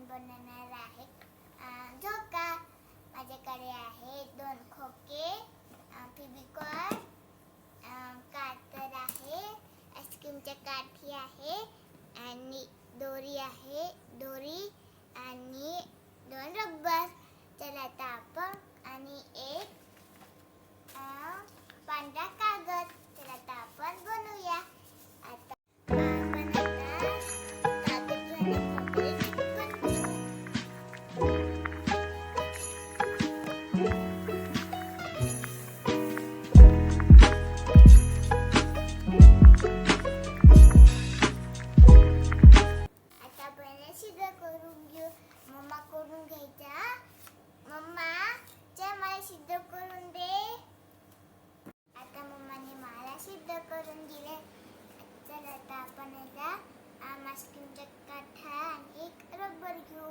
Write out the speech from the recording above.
आपण बनवणार आहे झोका. माझ्याकडे आहे 2 खोके, फेविकॉल, कातर आहे, आईस्क्रीमच्या काठी आहे आणि दोरी आहे, आणि 2 रबर. चला आता आपण आणि एक पांढरा कागद. चला आता आपण बनवूया. आता आपण कागद आणि खोके बनवू. आता पहिले शिधा करून घेऊ. मम्मा करून घ्यायचा. मम्मा चल मला सिद्ध करून दे. आता मम्माने मला सिद्ध करून दिले. चल आता आपण आईस्क्रीमच्या काठा आणि एक रबर घेऊ.